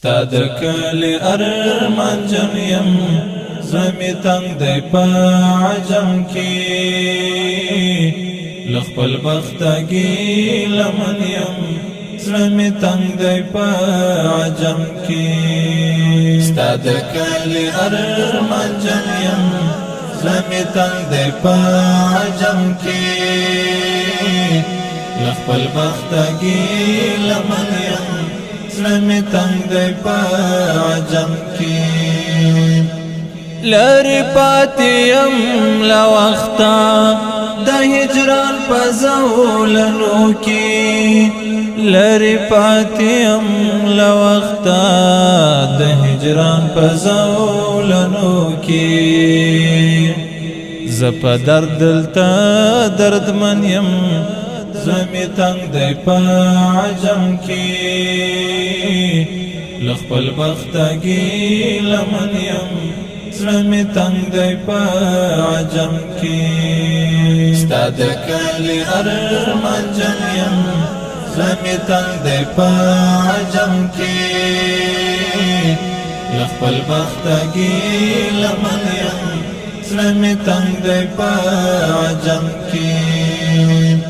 ستا د کلی ارمان جن یم زړه مې تنګ دی په عجم کې له خپل بخته ګیلمن یم زړه مې تنګ دی په عجم کې ستا د کلی ارمان جن یم زړه مې تنګ دی په عجم کې له خپل بخته ګیلمن یم زړه مې تنګ دی په عجم کې لرې پاتې یم له وخته د هجران په زولنو کې لرې پاتې یم له وخته د هجران په زولنو کې زه په درد دلته دردمن یم زړه مې تنګ دی په عجم کې له خپل بخته ګیلمن یم زړه مې تنګ دی په عجم کې ستا د کلي ارمان جن یم زړه مې تنګ دی په عجم کې له خپل بخته ګیلمن یم زړه مې تنګ دی په عجم کې